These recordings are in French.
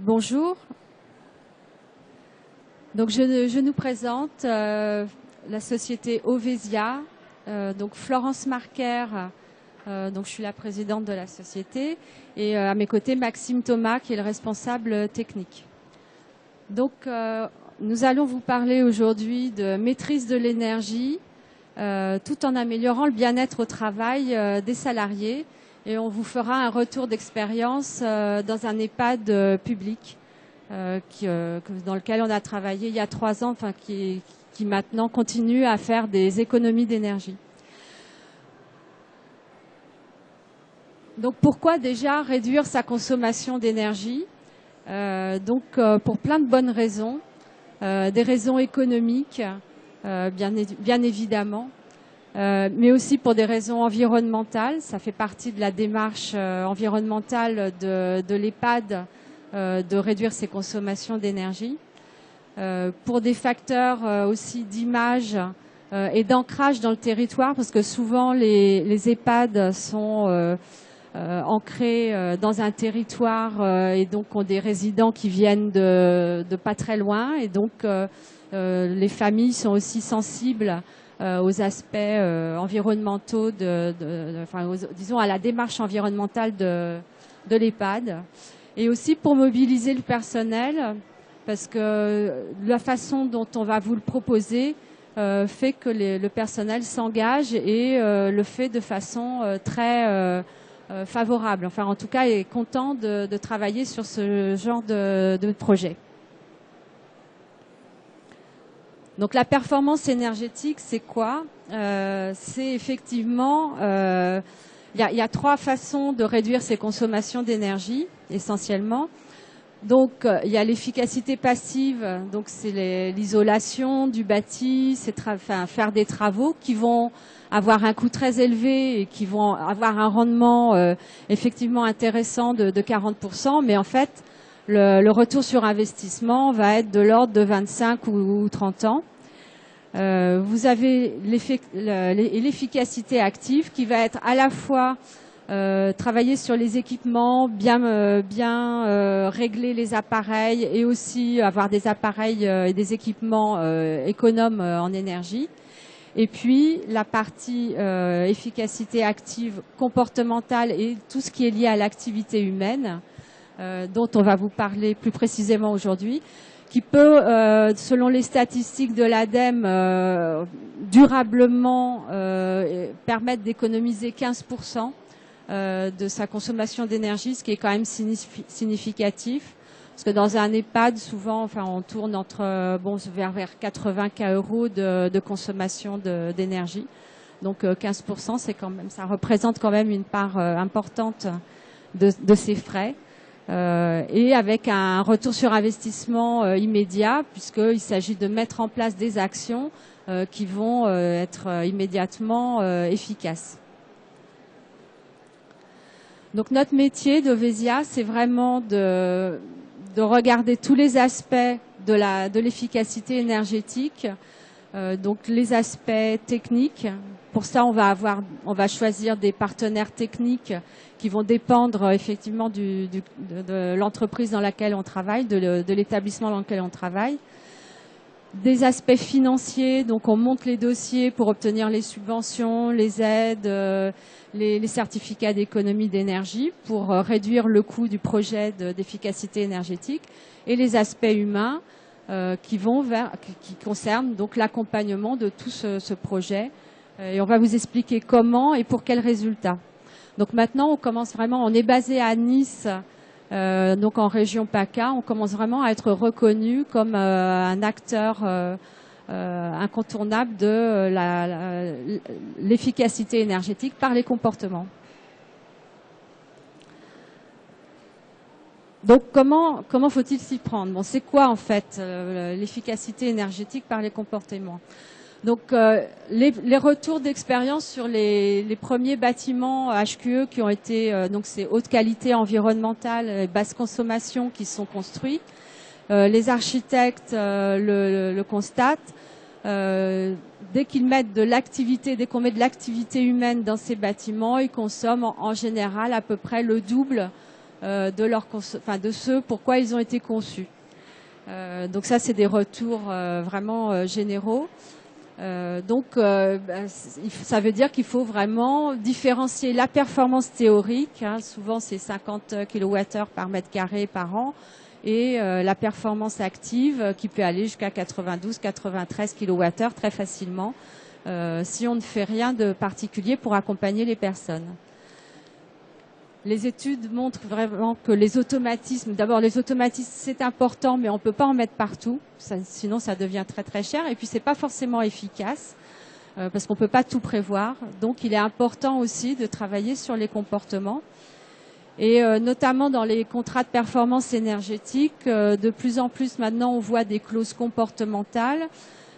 Bonjour. Donc je nous présente la société Ovesia. Donc Florence Marquer, donc je suis la présidente de la société, et à mes côtés Maxime Thomas qui est le responsable technique. Donc nous allons vous parler aujourd'hui de maîtrise de l'énergie, tout en améliorant le bien-être au travail des salariés. Et on vous fera un retour d'expérience dans un EHPAD public dans lequel on a travaillé il y a 3 ans, enfin, qui maintenant continue à faire des économies d'énergie. Donc pourquoi déjà réduire sa consommation d'énergie? Pour plein de bonnes raisons, des raisons économiques, bien évidemment. Mais aussi pour des raisons environnementales. Ça fait partie de la démarche environnementale de l'EHPAD de réduire ses consommations d'énergie. Pour des facteurs aussi d'image et d'ancrage dans le territoire, parce que souvent les EHPAD sont ancrés dans un territoire et donc ont des résidents qui viennent de pas très loin. Et donc les familles sont aussi sensibles aux aspects environnementaux, disons à la démarche environnementale de l'EHPAD. Et aussi pour mobiliser le personnel, parce que la façon dont on va vous le proposer fait que le personnel s'engage et le fait de façon très favorable. Enfin, en tout cas, est content de travailler sur ce genre de projet. Donc la performance énergétique, c'est quoi? C'est effectivement, il y a 3 façons de réduire ses consommations d'énergie, essentiellement. Donc il y a l'efficacité passive, donc c'est l'isolation du bâti, c'est faire des travaux qui vont avoir un coût très élevé et qui vont avoir un rendement effectivement intéressant de 40%, mais en fait, le retour sur investissement va être de l'ordre de 25 ou 30 ans. Vous avez l'efficacité active qui va être à la fois travailler sur les équipements, bien régler les appareils et aussi avoir des appareils et des équipements économes en énergie. Et puis la partie efficacité active comportementale et tout ce qui est lié à l'activité humaine, dont on va vous parler plus précisément aujourd'hui, qui peut, selon les statistiques de l'ADEME, durablement permettre d'économiser 15% de sa consommation d'énergie, ce qui est quand même significatif. Parce que dans un EHPAD, souvent, enfin, on tourne entre vers 80 € de consommation d'énergie. Donc 15%, c'est quand même, ça représente quand même une part importante de ces frais. Et avec un retour sur investissement immédiat, puisqu'il s'agit de mettre en place des actions qui vont être immédiatement efficaces. Donc notre métier d'Ovesia, c'est vraiment de regarder tous les aspects de l'efficacité énergétique, donc les aspects techniques. Pour ça, on va choisir des partenaires techniques qui vont dépendre effectivement de l'entreprise dans laquelle on travaille, de l'établissement dans lequel on travaille. Des aspects financiers, donc on monte les dossiers pour obtenir les subventions, les aides, les certificats d'économie d'énergie pour réduire le coût du projet d'efficacité énergétique, et les aspects humains qui concernent donc l'accompagnement de tout ce projet. Et on va vous expliquer comment et pour quels résultats. Donc maintenant, on commence vraiment, on est basé à Nice, donc en région PACA, on commence vraiment à être reconnu comme un acteur incontournable de l'efficacité énergétique par les comportements. Donc comment faut-il s'y prendre? Bon, c'est quoi en fait l'efficacité énergétique par les comportements? Donc les retours d'expérience sur les premiers bâtiments HQE qui ont été, donc c'est haute qualité environnementale et basse consommation qui sont construits. Les architectes le constatent. Dès qu'ils mettent dès qu'on met de l'activité humaine dans ces bâtiments, ils consomment en général à peu près le double de ce pourquoi ils ont été conçus. Donc ça, c'est des retours vraiment généraux. Ça veut dire qu'il faut vraiment différencier la performance théorique, hein, souvent c'est 50 kWh par mètre carré par an, et la performance active qui peut aller jusqu'à 92-93 kWh très facilement si on ne fait rien de particulier pour accompagner les personnes. Les études montrent vraiment que les automatismes, d'abord les automatismes c'est important, mais on ne peut pas en mettre partout, sinon ça devient très très cher, et puis c'est pas forcément efficace, parce qu'on ne peut pas tout prévoir. Donc il est important aussi de travailler sur les comportements, et notamment dans les contrats de performance énergétique, de plus en plus maintenant on voit des clauses comportementales.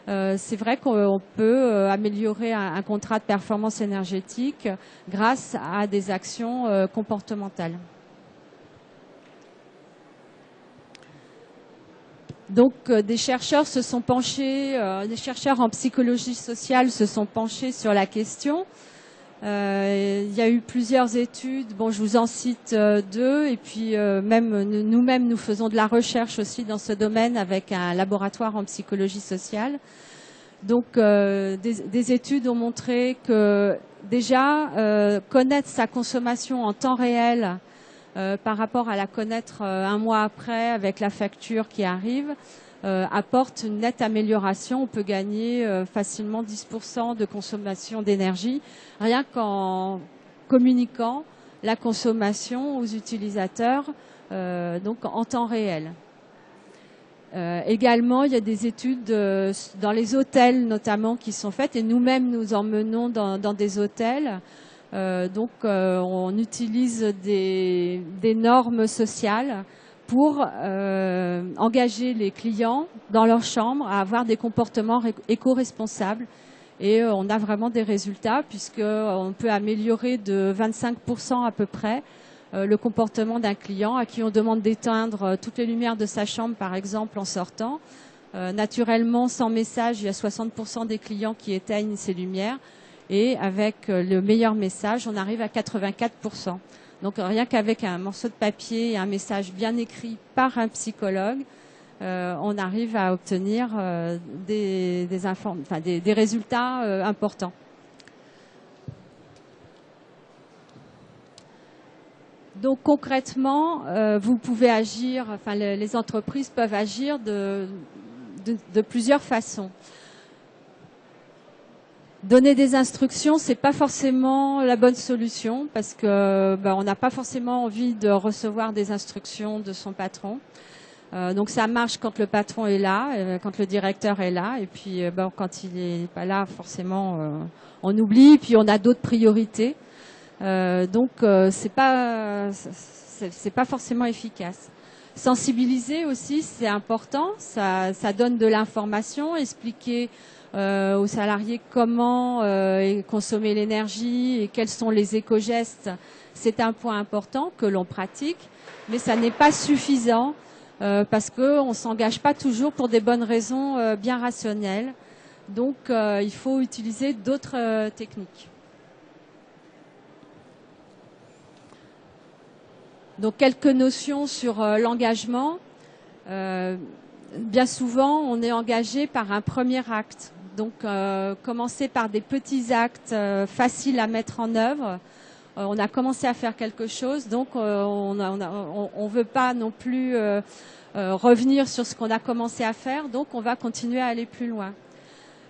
C'est vrai qu'on peut améliorer un contrat de performance énergétique grâce à des actions comportementales. Donc des chercheurs se sont penchés, des chercheurs en psychologie sociale se sont penchés sur la question. Il y a eu plusieurs études, bon je vous en cite deux, et puis nous-mêmes nous faisons de la recherche aussi dans ce domaine avec un laboratoire en psychologie sociale. Donc des études ont montré que déjà connaître sa consommation en temps réel par rapport à la connaître un mois après avec la facture qui arrive apporte une nette amélioration. On peut gagner facilement 10% de consommation d'énergie rien qu'en communiquant la consommation aux utilisateurs donc en temps réel. Également, il y a des études dans les hôtels notamment qui sont faites, et nous-mêmes nous emmenons dans des hôtels. On utilise des normes sociales pour engager les clients dans leur chambre à avoir des comportements éco-responsables. Et on a vraiment des résultats puisqu'on peut améliorer de 25% à peu près le comportement d'un client à qui on demande d'éteindre toutes les lumières de sa chambre, par exemple, en sortant. Naturellement, sans message, il y a 60% des clients qui éteignent ces lumières. Et avec le meilleur message, on arrive à 84%. Donc rien qu'avec un morceau de papier et un message bien écrit par un psychologue, on arrive à obtenir des résultats importants. Donc concrètement, vous pouvez agir, enfin les entreprises peuvent agir de plusieurs façons. Donner des instructions, c'est pas forcément la bonne solution parce que on n'a pas forcément envie de recevoir des instructions de son patron. Donc ça marche quand le patron est là, quand le directeur est là, et puis quand il est pas là, forcément on oublie, puis on a d'autres priorités. C'est pas forcément efficace. Sensibiliser aussi, c'est important. Ça donne de l'information, expliquer aux salariés comment consommer l'énergie et quels sont les éco-gestes. C'est un point important que l'on pratique, mais ça n'est pas suffisant parce qu'on ne s'engage pas toujours pour des bonnes raisons bien rationnelles. Donc il faut utiliser d'autres techniques. Donc quelques notions sur l'engagement. Bien souvent, on est engagé par un premier acte. Donc commencer par des petits actes faciles à mettre en œuvre. On a commencé à faire quelque chose, donc on ne veut pas non plus revenir sur ce qu'on a commencé à faire, donc on va continuer à aller plus loin.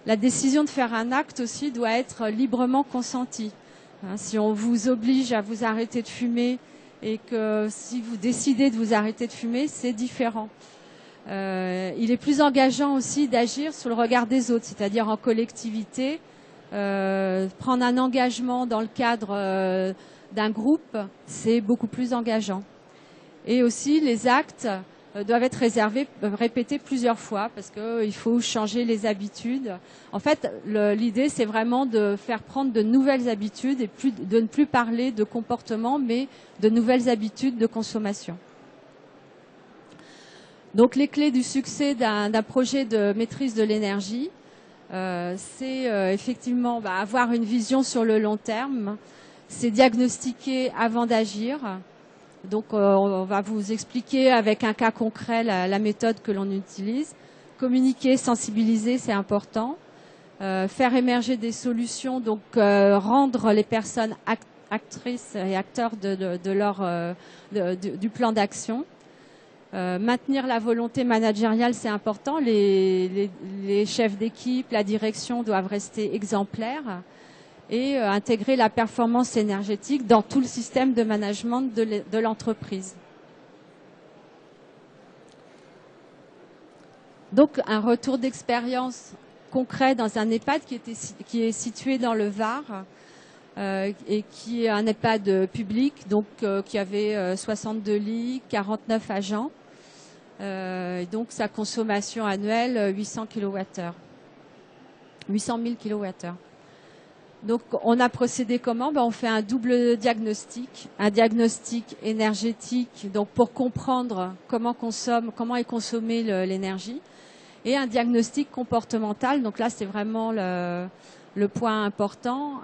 La décision de faire un acte aussi doit être librement consentie. Si on vous oblige à vous arrêter de fumer, et que si vous décidez de vous arrêter de fumer, c'est différent. Il est plus engageant aussi d'agir sur le regard des autres, c'est-à-dire en collectivité, prendre un engagement dans le cadre d'un groupe, c'est beaucoup plus engageant. Et aussi, les actes doivent être répétés plusieurs fois parce qu'il faut changer les habitudes. En fait, l'idée, c'est vraiment de faire prendre de nouvelles habitudes et de ne plus parler de comportement, mais de nouvelles habitudes de consommation. Donc, les clés du succès d'un projet de maîtrise de l'énergie, c'est effectivement avoir une vision sur le long terme, c'est diagnostiquer avant d'agir, Donc on va vous expliquer avec un cas concret la méthode que l'on utilise. Communiquer, sensibiliser, c'est important. Faire émerger des solutions, donc rendre les personnes actrices et acteurs du plan d'action. Maintenir la volonté managériale, c'est important. Les chefs d'équipe, la direction doivent rester exemplaires et intégrer la performance énergétique dans tout le système de management de l'entreprise. Donc, un retour d'expérience concret dans un EHPAD qui est situé dans le Var et qui est un EHPAD public, donc qui avait 62 lits, 49 agents. Et donc, sa consommation annuelle, 800 000 kWh. Donc, on a procédé comment? On fait un double diagnostic, un diagnostic énergétique, donc pour comprendre comment est consommée l'énergie, et un diagnostic comportemental. Donc là, c'est vraiment le point important.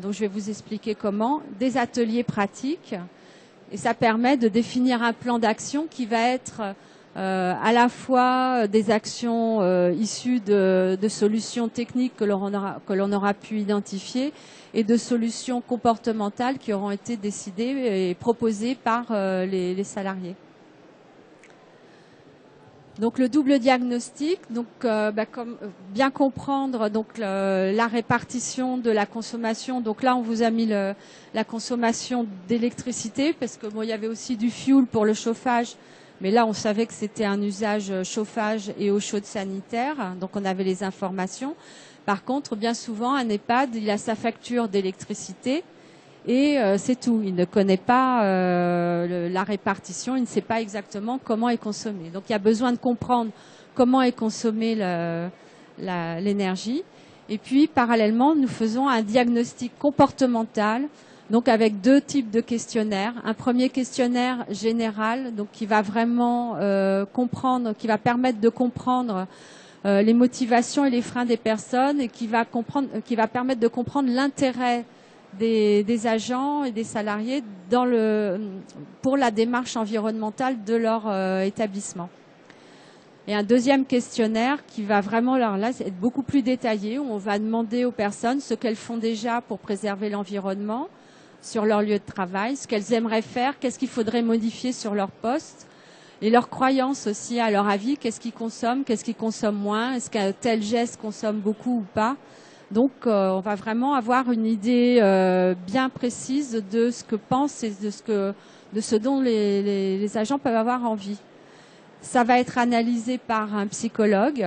Donc, je vais vous expliquer comment. Des ateliers pratiques, et ça permet de définir un plan d'action qui va être à la fois des actions issues de solutions techniques que l'on aura pu identifier et de solutions comportementales qui auront été décidées et proposées par les salariés. Donc le double diagnostic, donc comme bien comprendre donc la répartition de la consommation. Donc là on vous a mis la consommation d'électricité parce que il y avait aussi du fuel pour le chauffage. Mais là, on savait que c'était un usage chauffage et eau chaude sanitaire, donc on avait les informations. Par contre, bien souvent, un EHPAD, il a sa facture d'électricité et c'est tout. Il ne connaît pas la répartition, il ne sait pas exactement comment est consommée. Donc, il y a besoin de comprendre comment est consommée l'énergie. Et puis, parallèlement, nous faisons un diagnostic comportemental. Donc avec deux types de questionnaires. Un premier questionnaire général, donc qui va vraiment qui va permettre de comprendre les motivations et les freins des personnes et qui va permettre de comprendre l'intérêt des agents et des salariés pour la démarche environnementale de leur établissement. Et un deuxième questionnaire qui va vraiment être beaucoup plus détaillé, où on va demander aux personnes ce qu'elles font déjà pour préserver l'environnement sur leur lieu de travail, ce qu'elles aimeraient faire, qu'est-ce qu'il faudrait modifier sur leur poste, et leurs croyances aussi à leur avis, qu'est-ce qu'ils consomment moins, est-ce qu'un tel geste consomme beaucoup ou pas. Donc on va vraiment avoir une idée bien précise de ce que pensent et de ce dont les agents peuvent avoir envie. Ça va être analysé par un psychologue.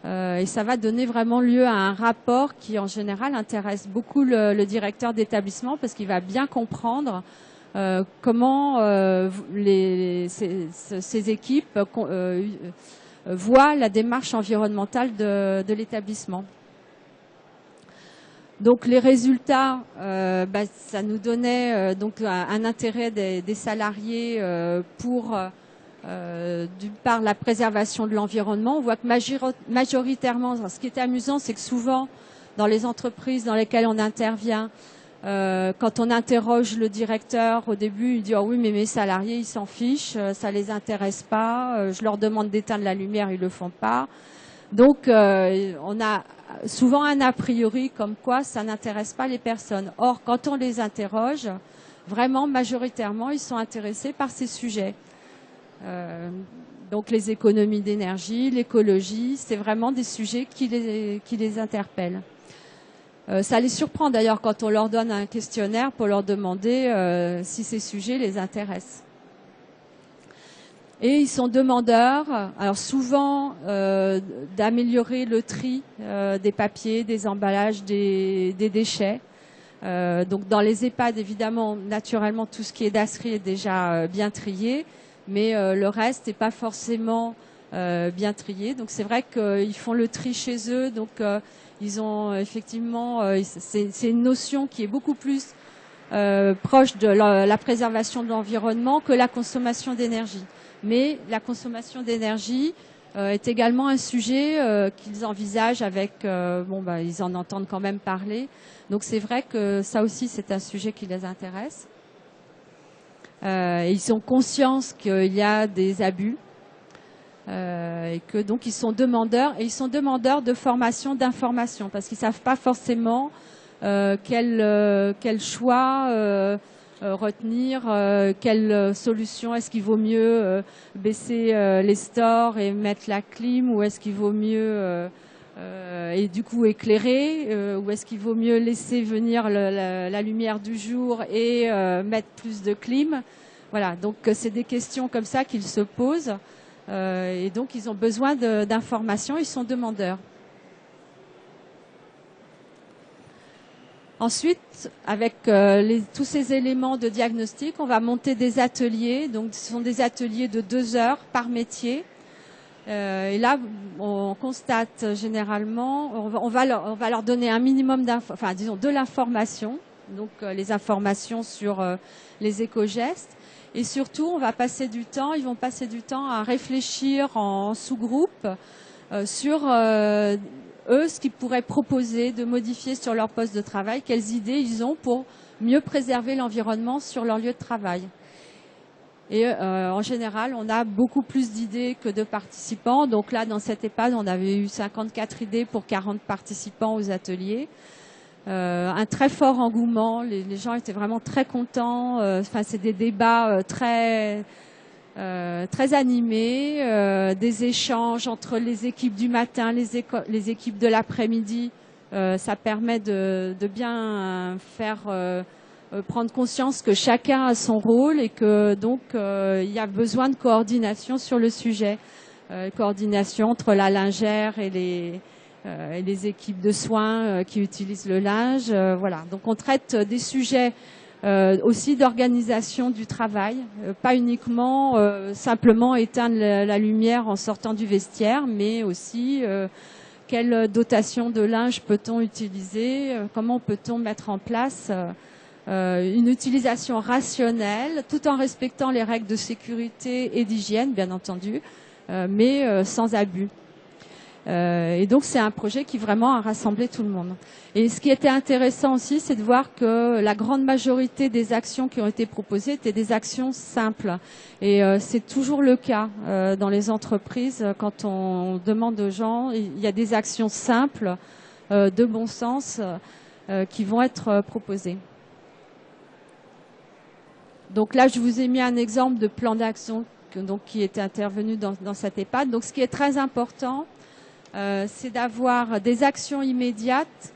Et ça va donner vraiment lieu à un rapport qui, en général, intéresse beaucoup le directeur d'établissement parce qu'il va bien comprendre comment ces équipes voient la démarche environnementale de l'établissement. Donc les résultats, ça nous donnait donc un intérêt des salariés pour d'une part la préservation de l'environnement. On voit que majoritairement, ce qui est amusant, c'est que souvent dans les entreprises dans lesquelles on intervient, quand on interroge le directeur au début, il dit oh oui mais mes salariés ils s'en fichent, ça les intéresse pas, je leur demande d'éteindre la lumière, ils le font pas. Donc on a souvent un a priori comme quoi ça n'intéresse pas les personnes. Or quand on les interroge, vraiment majoritairement ils sont intéressés par ces sujets. Donc les économies d'énergie, l'écologie, c'est vraiment des sujets qui les interpellent. Ça les surprend d'ailleurs quand on leur donne un questionnaire pour leur demander si ces sujets les intéressent. Et ils sont demandeurs, alors souvent d'améliorer le tri des papiers, des emballages, des déchets. Donc dans les EHPAD, évidemment, naturellement, tout ce qui est dasserie est déjà bien trié. Mais le reste n'est pas forcément bien trié. Donc c'est vrai qu'ils font le tri chez eux. Donc ils ont effectivement, c'est une notion qui est beaucoup plus proche de la préservation de l'environnement que la consommation d'énergie. Mais la consommation d'énergie est également un sujet qu'ils envisagent avec, ils en entendent quand même parler. Donc c'est vrai que ça aussi c'est un sujet qui les intéresse. Et ils ont conscience qu'il y a des abus. Et que donc ils sont demandeurs, et ils sont demandeurs de formation, d'information, parce qu'ils savent pas forcément quel choix retenir, quelle solution. Est-ce qu'il vaut mieux baisser les stores et mettre la clim, ou est-ce qu'il vaut mieux et du coup éclairer, ou est-ce qu'il vaut mieux laisser venir la lumière du jour et mettre plus de clim. Voilà, donc c'est des questions comme ça qu'ils se posent. Et donc ils ont besoin d'informations, ils sont demandeurs. Ensuite, avec tous ces éléments de diagnostic, on va monter des ateliers. Donc ce sont des ateliers de 2 heures par métier. Et là, on constate généralement, on va leur donner un minimum de l'information, donc les informations sur les éco-gestes. Et surtout, ils vont passer du temps à réfléchir en sous-groupe sur eux, ce qu'ils pourraient proposer de modifier sur leur poste de travail, quelles idées ils ont pour mieux préserver l'environnement sur leur lieu de travail. Et en général, on a beaucoup plus d'idées que de participants. Donc là, dans cette EHPAD, on avait eu 54 idées pour 40 participants aux ateliers. Un très fort engouement, les gens étaient vraiment très contents. C'est des débats très animés, des échanges entre les équipes du matin, les équipes de l'après-midi. Ça permet de bien faire prendre conscience que chacun a son rôle et que donc il y a besoin de coordination sur le sujet, coordination entre la lingère et les équipes de soins qui utilisent le linge. Voilà. Donc on traite des sujets aussi d'organisation du travail, pas uniquement simplement éteindre la lumière en sortant du vestiaire, mais aussi quelle dotation de linge peut-on utiliser, comment peut-on mettre en place une utilisation rationnelle, tout en respectant les règles de sécurité et d'hygiène, bien entendu, mais sans abus. Et donc c'est un projet qui vraiment a rassemblé tout le monde. Et ce qui était intéressant aussi, c'est de voir que la grande majorité des actions qui ont été proposées étaient des actions simples. Et c'est toujours le cas dans les entreprises. Quand on demande aux gens, il y a des actions simples, de bon sens, qui vont être proposées. Donc là, je vous ai mis un exemple de plan d'action qui était intervenu dans cette EHPAD. Donc ce qui est très important, c'est d'avoir des actions immédiates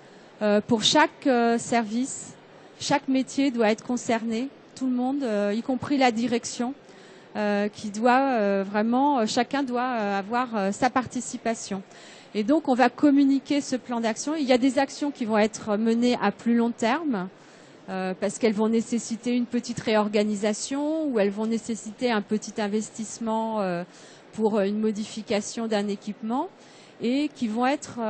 pour chaque service. Chaque métier doit être concerné, tout le monde, y compris la direction, qui doit chacun doit avoir sa participation. Et donc on va communiquer ce plan d'action. Il y a des actions qui vont être menées à plus long terme, parce qu'elles vont nécessiter une petite réorganisation ou elles vont nécessiter un petit investissement pour une modification d'un équipement, et qui vont être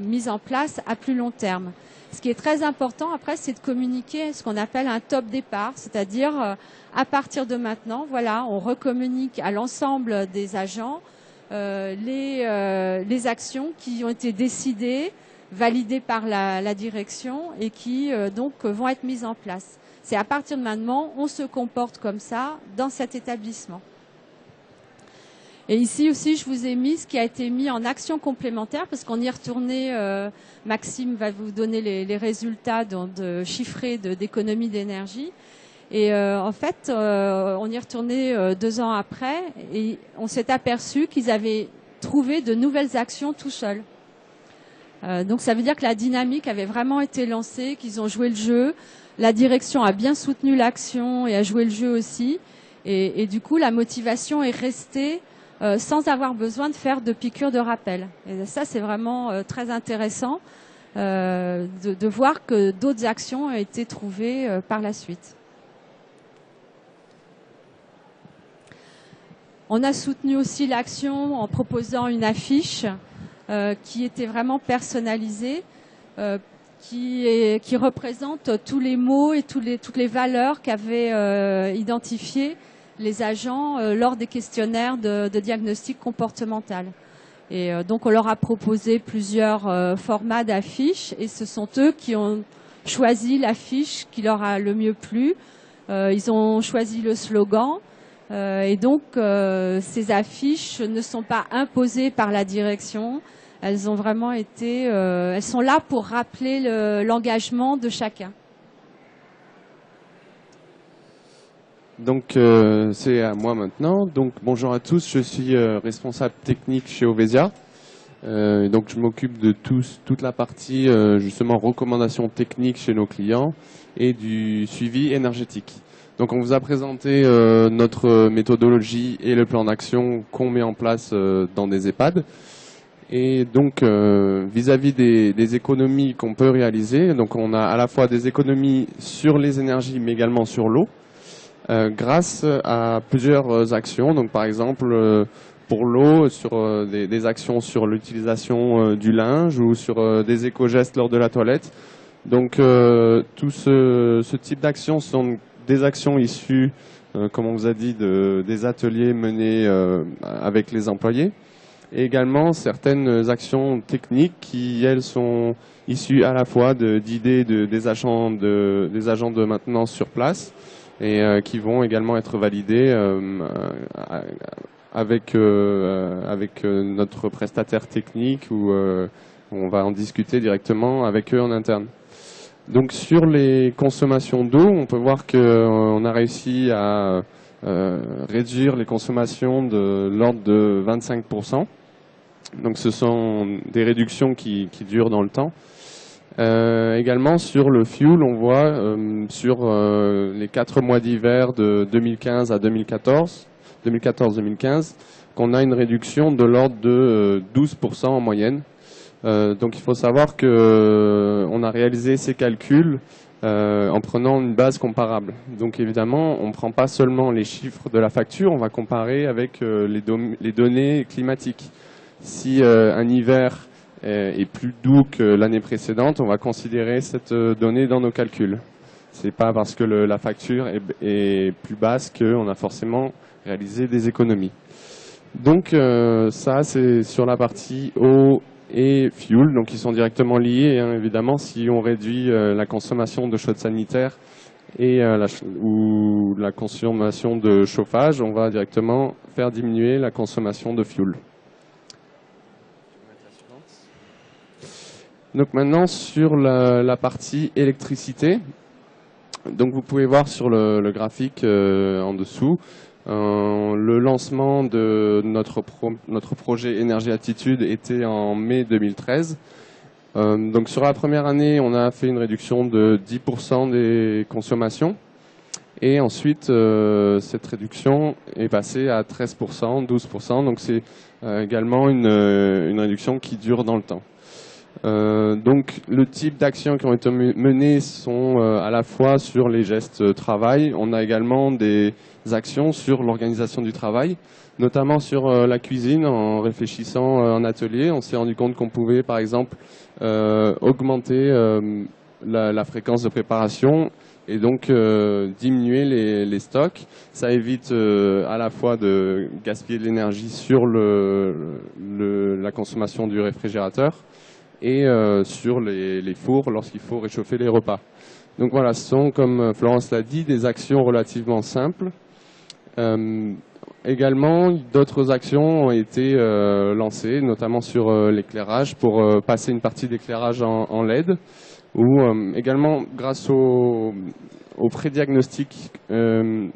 mises en place à plus long terme. Ce qui est très important après, c'est de communiquer ce qu'on appelle un top départ, c'est-à-dire à partir de maintenant, voilà, on recommunique à l'ensemble des agents les actions qui ont été décidées, validées par la direction et qui donc vont être mises en place. C'est à partir de maintenant, on se comporte comme ça dans cet établissement. Et ici aussi, je vous ai mis ce qui a été mis en action complémentaire, parce qu'on y est retourné, Maxime va vous donner les résultats chiffrés d'économie d'énergie. Et en fait, on y est retourné 2 ans après, et on s'est aperçu qu'ils avaient trouvé de nouvelles actions tout seuls. Donc ça veut dire que la dynamique avait vraiment été lancée, qu'ils ont joué le jeu. La direction a bien soutenu l'action et a joué le jeu aussi. Et du coup, la motivation est restée sans avoir besoin de faire de piqûres de rappel. Et ça, c'est vraiment très intéressant de voir que d'autres actions ont été trouvées par la suite. On a soutenu aussi l'action en proposant une affiche qui était vraiment personnalisée, qui représente tous les mots et toutes les valeurs qu'avaient identifiées les agents lors des questionnaires de diagnostic comportemental. Et donc on leur a proposé plusieurs formats d'affiches, et ce sont eux qui ont choisi l'affiche qui leur a le mieux plu, Ils ont choisi le slogan. Et donc, ces affiches ne sont pas imposées par la direction. Elles ont vraiment été, elles sont là pour rappeler l'engagement de chacun. Donc, c'est à moi maintenant. Donc, bonjour à tous. Je suis responsable technique chez Ovesia. Donc, je m'occupe de toute la partie justement recommandation technique chez nos clients et du suivi énergétique. Donc on vous a présenté notre méthodologie et le plan d'action qu'on met en place dans des EHPAD. Et donc vis-à-vis des économies qu'on peut réaliser, donc on a à la fois des économies sur les énergies mais également sur l'eau, grâce à plusieurs actions. Donc par exemple pour l'eau, sur des actions sur l'utilisation du linge ou sur des éco-gestes lors de la toilette. Donc tout ce type d'actions sont des actions issues, comme on vous a dit, des ateliers menés avec les employés. Et également certaines actions techniques qui, elles, sont issues à la fois d'idées des agents de maintenance sur place et qui vont également être validées avec notre prestataire technique où on va en discuter directement avec eux en interne. Donc sur les consommations d'eau, on peut voir qu'on a réussi à réduire les consommations de l'ordre de 25%. Donc ce sont des réductions qui durent dans le temps. Également sur le fuel, on voit sur les 4 mois d'hiver de 2015 à 2014-2015, qu'on a une réduction de l'ordre de 12% en moyenne. Donc il faut savoir que on a réalisé ces calculs en prenant une base comparable. Donc évidemment, on ne prend pas seulement les chiffres de la facture, on va comparer avec les données climatiques. Si un hiver est plus doux que l'année précédente, on va considérer cette donnée dans nos calculs. C'est pas parce que la facture est plus basse qu'on a forcément réalisé des économies. Donc ça, c'est sur la partie eau et fuel, donc ils sont directement liés, hein, évidemment. Si on réduit la consommation de chaude sanitaire et ou la consommation de chauffage, on va directement faire diminuer la consommation de fuel. Donc maintenant sur la partie électricité, donc vous pouvez voir sur le graphique en dessous, le lancement de notre projet Énergie Attitude était en mai 2013. Donc sur la première année, on a fait une réduction de 10% des consommations. Et ensuite, cette réduction est passée à 13%, 12%. Donc c'est également une réduction qui dure dans le temps. Donc le type d'actions qui ont été menées sont à la fois sur les gestes travail. On a également des actions sur l'organisation du travail, notamment sur la cuisine. En réfléchissant en atelier, on s'est rendu compte qu'on pouvait par exemple augmenter la fréquence de préparation et donc diminuer les stocks. Ça évite à la fois de gaspiller de l'énergie sur la consommation du réfrigérateur et sur les fours lorsqu'il faut réchauffer les repas. Donc voilà, ce sont, comme Florence l'a dit, des actions relativement simples. Également, d'autres actions ont été lancées, notamment sur l'éclairage, pour passer une partie d'éclairage en LED, ou également grâce au pré-diagnostic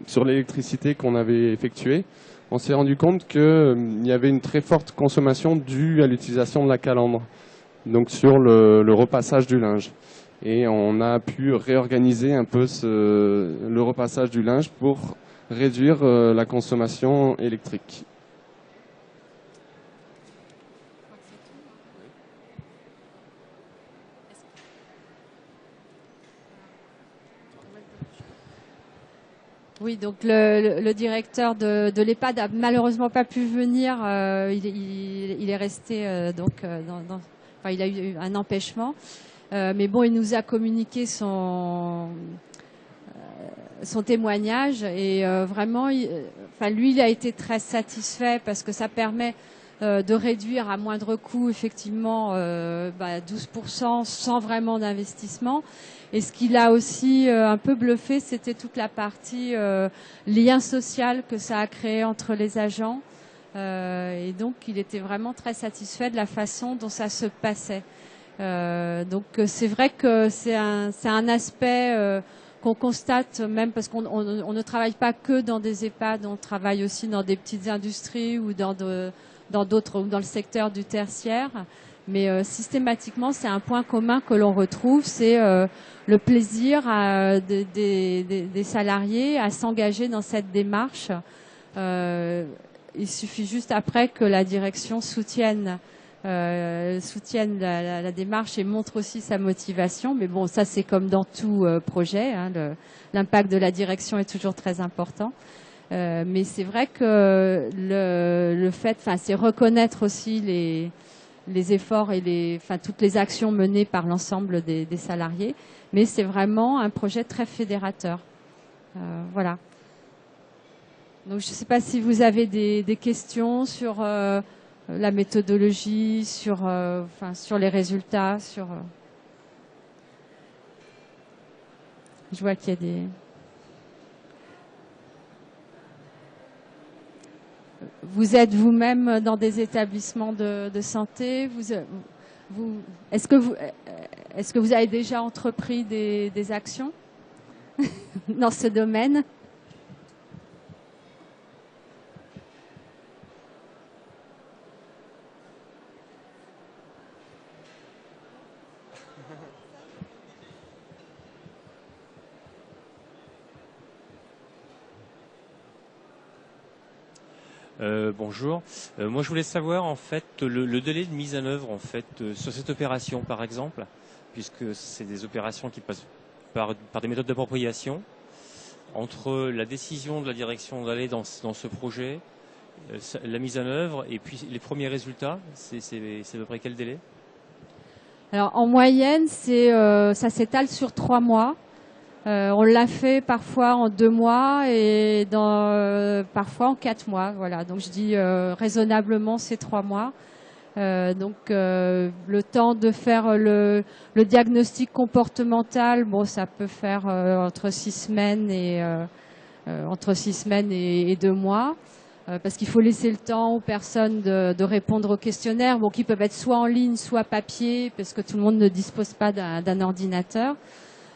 sur l'électricité qu'on avait effectué, on s'est rendu compte qu'il y avait une très forte consommation due à l'utilisation de la calandre, donc sur le repassage du linge. Et on a pu réorganiser un peu le repassage du linge pour réduire la consommation électrique. Oui, donc le directeur de l'EHPAD a malheureusement pas pu venir. Il est resté enfin, il a eu un empêchement. Mais bon, il nous a communiqué son témoignage et vraiment, lui, il a été très satisfait parce que ça permet de réduire à moindre coût effectivement 12% sans vraiment d'investissement. Et ce qui l'a aussi un peu bluffé, c'était toute la partie lien social que ça a créé entre les agents. Et donc, il était vraiment très satisfait de la façon dont ça se passait. Donc, c'est vrai que c'est un aspect qu'on constate même parce qu'on ne travaille pas que dans des EHPAD, on travaille aussi dans des petites industries ou dans d'autres, dans le secteur du tertiaire. Mais systématiquement, c'est un point commun que l'on retrouve, c'est le plaisir des salariés à s'engager dans cette démarche. Il suffit juste après que la direction soutienne la démarche et montre aussi sa motivation. Mais bon, ça c'est comme dans tout projet, hein, l'impact de la direction est toujours très important. Mais c'est vrai que le fait, c'est reconnaître aussi les efforts et toutes les actions menées par l'ensemble des salariés. Mais c'est vraiment un projet très fédérateur. Voilà. Donc je ne sais pas si vous avez des questions sur la méthodologie, sur les résultats, Je vois qu'il y a des... Vous êtes vous-même dans des établissements de santé. Est-ce que vous avez déjà entrepris des actions dans ce domaine ? Bonjour. Moi, je voulais savoir en fait le délai de mise en œuvre en fait sur cette opération, par exemple, puisque c'est des opérations qui passent par des méthodes d'appropriation. Entre la décision de la direction d'aller dans ce projet, la mise en œuvre et puis les premiers résultats, c'est à peu près quel délai? Alors en moyenne, ça s'étale sur 3 mois. On l'a fait parfois en 2 mois et parfois en 4 mois. Voilà. Donc je dis raisonnablement c'est 3 mois. Donc le temps de faire le diagnostic comportemental, bon, ça peut faire entre 6 semaines et 2 mois. Parce qu'il faut laisser le temps aux personnes de répondre aux questionnaires, bon, qui peuvent être soit en ligne, soit papier, parce que tout le monde ne dispose pas d'un ordinateur.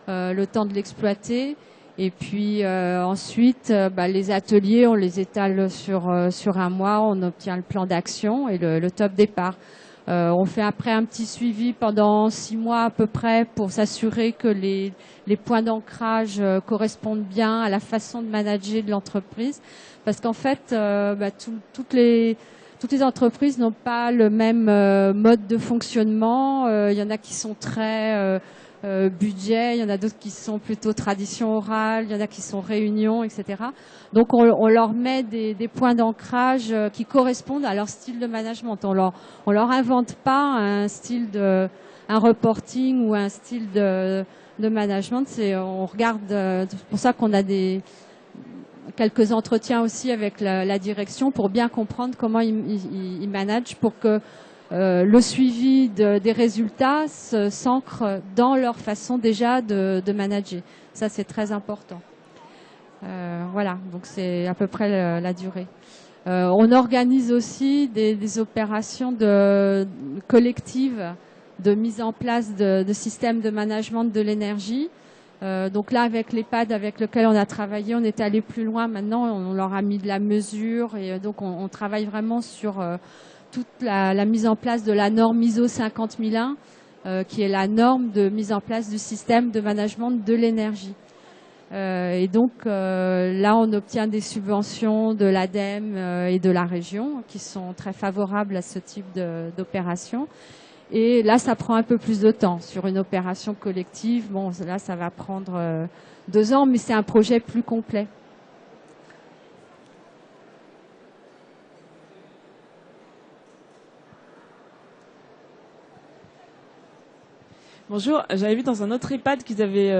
Le temps de l'exploiter. Et puis ensuite, les ateliers, on les étale sur 1 mois, on obtient le plan d'action et le top départ. On fait après un petit suivi pendant 6 mois à peu près pour s'assurer que les points d'ancrage correspondent bien à la façon de manager de l'entreprise. Parce qu'en fait, toutes les entreprises n'ont pas le même mode de fonctionnement. Il y en a qui sont très budget, il y en a d'autres qui sont plutôt tradition orale, il y en a qui sont réunions, etc. Donc on leur met des points d'ancrage qui correspondent à leur style de management. On leur invente pas un reporting ou un style de management. On regarde, c'est pour ça qu'on a quelques entretiens aussi avec la direction pour bien comprendre comment ils managent pour que le suivi des résultats s'ancre dans leur façon déjà de manager. Ça, c'est très important. Voilà, donc c'est à peu près la durée. On organise aussi des opérations collectives de mise en place de systèmes de management de l'énergie. Donc là, avec l'EHPAD avec lequel on a travaillé, on est allé plus loin. Maintenant, on leur a mis de la mesure et donc on travaille vraiment sur toute la mise en place de la norme ISO 50001, qui est la norme de mise en place du système de management de l'énergie. Et donc là, on obtient des subventions de l'ADEME et de la région qui sont très favorables à ce type d'opération. Et là, ça prend un peu plus de temps. Sur une opération collective, bon, là, ça va prendre 2 ans, mais c'est un projet plus complet. Bonjour, j'avais vu dans un autre EHPAD qu'ils avaient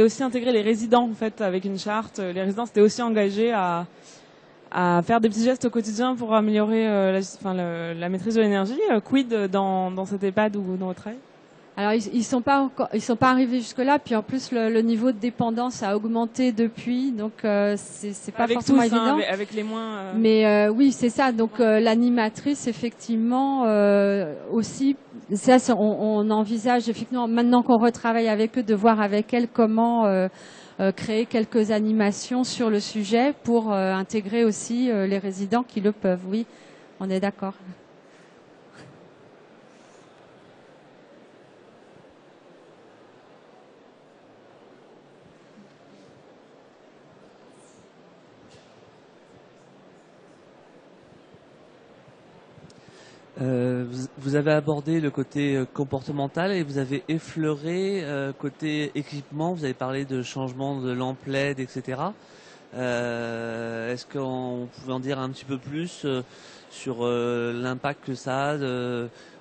aussi intégré les résidents en fait avec une charte. Les résidents s'étaient aussi engagés à à faire des petits gestes au quotidien pour améliorer la maîtrise de l'énergie. Quid dans cet EHPAD ou dans votre travail? Alors ils sont pas arrivés jusque là, puis en plus le niveau de dépendance a augmenté depuis, donc c'est pas avec forcément tous, évident. avec les moins. Mais oui, c'est ça. Donc l'animatrice, effectivement, aussi, ça, on envisage effectivement maintenant qu'on retravaille avec eux, de voir avec elles comment créer quelques animations sur le sujet pour intégrer aussi les résidents qui le peuvent. Oui, on est d'accord. Vous avez abordé le côté comportemental et vous avez effleuré côté équipement. Vous avez parlé de changement de lampe LED, etc. Est-ce qu'on pouvait en dire un petit peu plus sur l'impact que ça a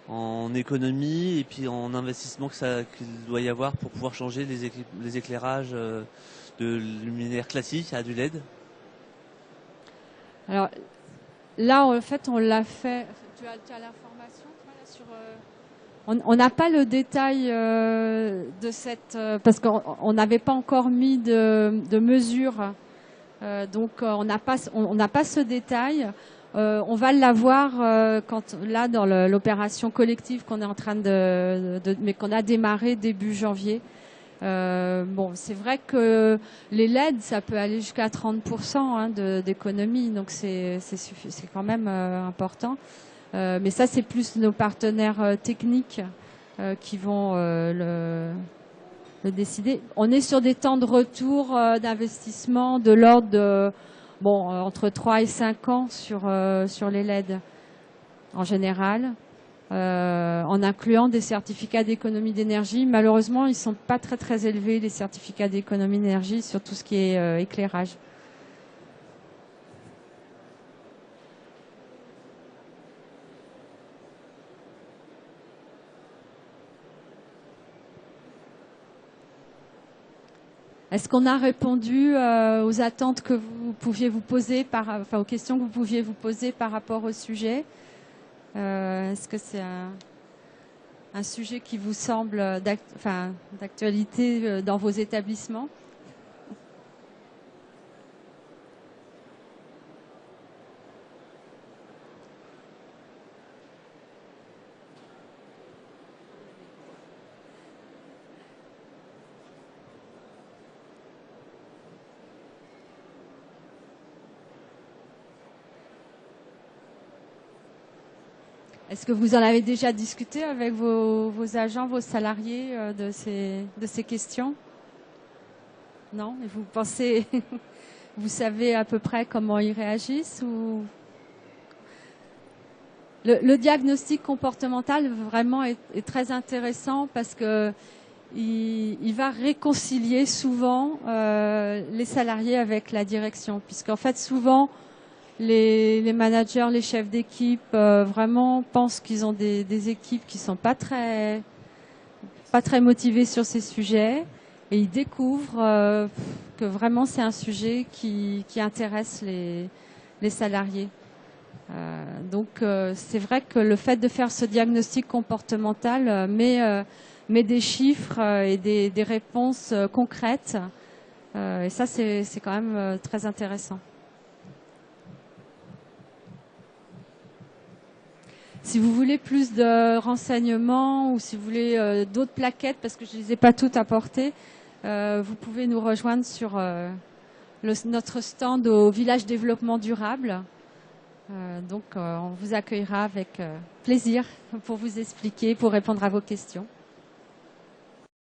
en économie et puis en investissement qu'il doit y avoir pour pouvoir changer les éclairages de luminaire classique à du LED? Alors là, en fait, on l'a fait. Tu as l'information sur. On n'a pas le détail de cette parce qu'on n'avait pas encore mis de mesures, donc on n'a pas ce détail. On va l'avoir là dans l'opération collective qu'on est en train mais qu'on a démarré début janvier. Bon, c'est vrai que les LED, ça peut aller jusqu'à 30% d'économie, donc c'est quand même important. Mais ça, c'est plus nos partenaires techniques qui vont le décider. On est sur des temps de retour d'investissement de l'ordre de entre 3 et 5 ans sur les LED en général, en incluant des certificats d'économie d'énergie. Malheureusement, ils ne sont pas très très élevés, les certificats d'économie d'énergie, sur tout ce qui est éclairage. Est-ce qu'on a répondu aux attentes que vous pouviez vous poser, aux questions que vous pouviez vous poser par rapport au sujet? Est-ce que c'est un sujet qui vous semble d'actualité dans vos établissements? Est-ce que vous en avez déjà discuté avec vos agents, vos salariés de ces questions? Non? Et vous pensez, vous savez à peu près comment ils réagissent ou... Le diagnostic comportemental vraiment est très intéressant parce que il va réconcilier souvent les salariés avec la direction, puisqu'en fait souvent les managers, les chefs d'équipe vraiment pensent qu'ils ont des équipes qui sont pas très motivées sur ces sujets, et ils découvrent que vraiment c'est un sujet qui intéresse les salariés. Donc c'est vrai que le fait de faire ce diagnostic comportemental met des chiffres et des réponses concrètes, et ça c'est quand même très intéressant. Si vous voulez plus de renseignements ou si vous voulez d'autres plaquettes, parce que je ne les ai pas toutes apportées, vous pouvez nous rejoindre sur notre stand au Village Développement Durable. Donc on vous accueillera avec plaisir pour vous expliquer, pour répondre à vos questions.